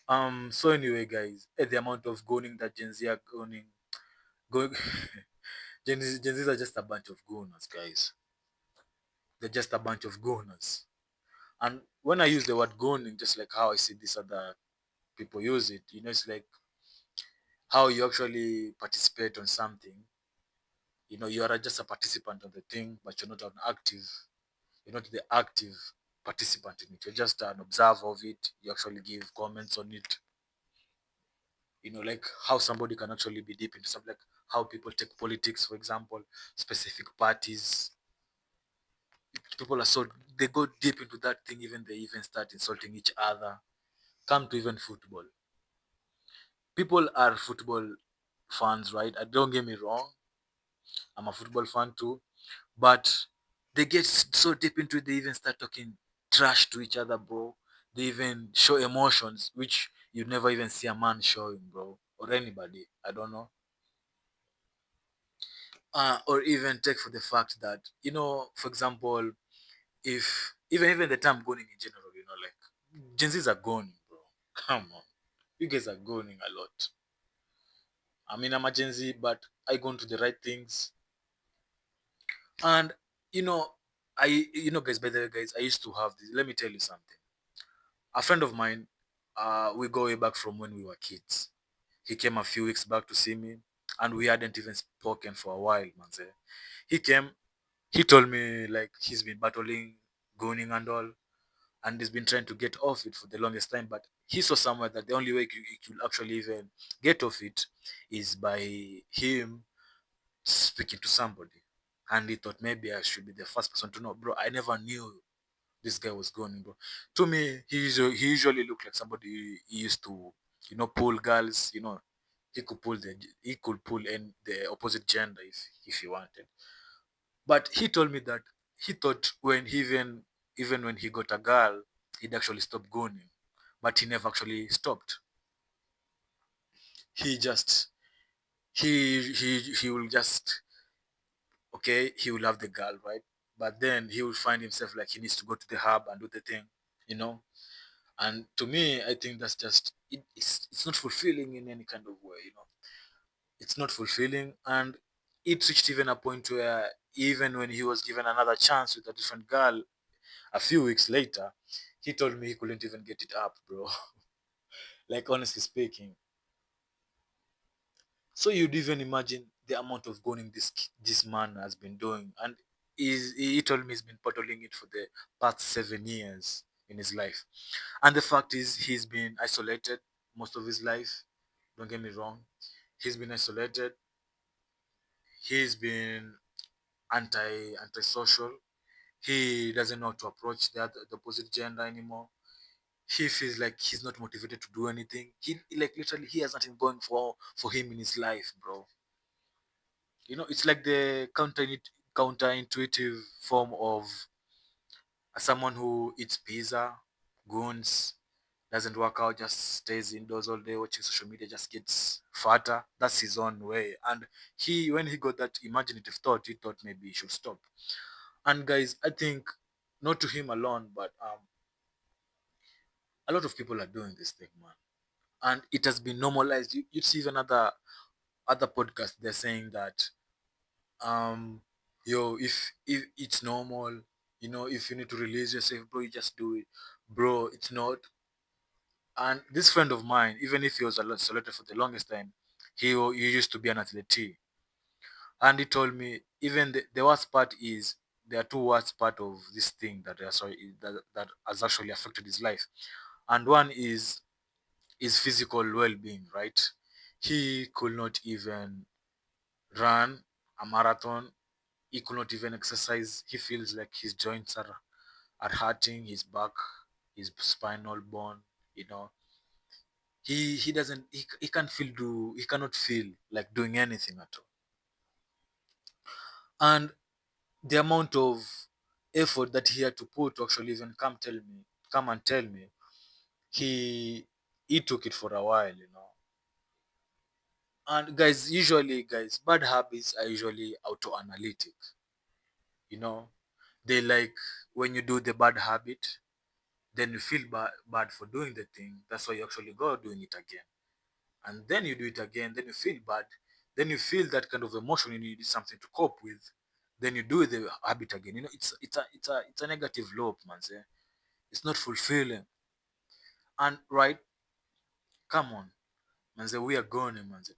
So anyway, guys, the amount of goning that Gen Z are going, Gen Zs are just a bunch of goners, guys. They're just a bunch of goners. And when I use the word goning, just like how I see these other people use it, it's like how you actually participate on something. You are just a participant on the thing, but you're not an active. You're not the active participant in it. You're just an observer of it. You actually give comments on it. Like how somebody can actually be deep into something, like how people take politics, for example, specific parties. People are so they go deep into that thing, even they even start insulting each other. Come to even football. People are football fans, right? Don't get me wrong. I'm a football fan too, but they get so deep into it, they even start talking trash to each other, bro. They even show emotions which you never even see a man showing, bro, or anybody. I don't know. Or even take for the fact that, for example, if even the term goning in general, like Gen Zs are goning, bro. Come on, you guys are goning a lot. I mean, I'm a Gen Z, but I go into the right things. And you know, guys, by the way, guys, I used to have this. Let me tell you something. A friend of mine, we go way back from when we were kids. He came a few weeks back to see me, and we hadn't even spoken for a while, man. He came, he told me like he's been battling gooning and all, and he's been trying to get off it for the longest time. But he saw somewhere that the only way he could actually even get off it is by him speaking to somebody. And he thought maybe I should be the first person to know. Bro, I never knew this guy was going, bro. To me, he usually looked like somebody he used to, pull girls. He could pull in the opposite gender if he wanted. But he told me that he thought when he even when he got a girl, he'd actually stop going, but he never actually stopped. He just he will just, okay, he will have the girl, right? But then he will find himself like he needs to go to the hub and do the thing, you know. And to me, I think that's just it's not fulfilling in any kind of way. It's not fulfilling, and it reached even a point where even when he was given another chance with a different girl a few weeks later, he told me he couldn't even get it up, bro. Like, honestly speaking. So you'd even imagine the amount of goning this man has been doing, and he told me he's been battling it for the past 7 years in his life. And the fact is, he's been isolated most of his life. Don't get me wrong. He's been isolated. He's been antisocial. He doesn't know how to approach the opposite gender anymore. He feels like he's not motivated to do anything. He like literally he has nothing going for him in his life, bro. It's like the counterintuitive form of someone who eats pizza, goons, doesn't work out, just stays indoors all day watching social media, just gets fatter. That's his own way. And when he got that imaginative thought, he thought maybe he should stop. And guys, I think not to him alone, but a lot of people are doing this thing, man. And it has been normalized. You see even other podcasts, they're saying that um yo, if it's normal, if you need to release yourself, bro, you just do it. Bro, it's not. And this friend of mine, even if he was isolated for the longest time, he used to be an athlete. And he told me even the worst part is there are two worst part of this thing that has actually affected his life. And one is his physical well-being, right? He could not even run a marathon. He could not even exercise. He feels like his joints are hurting, his back, his spinal bone, you know. He doesn't he can't feel do he cannot feel like doing anything at all. And the amount of effort that he had to put to actually even come and tell me, he took it for a while. And guys, usually guys, bad habits are usually auto analytic. you know they like when you do the bad habit, Then you feel bad for doing the thing. That's why you actually go doing it again. And then you do it again, then you feel bad. Then you feel that kind of emotion, you need something to cope with. Then you do the habit again. It's a negative loop, man. Say. It's not fulfilling. And right, come on, man. Say we are going, man. Say,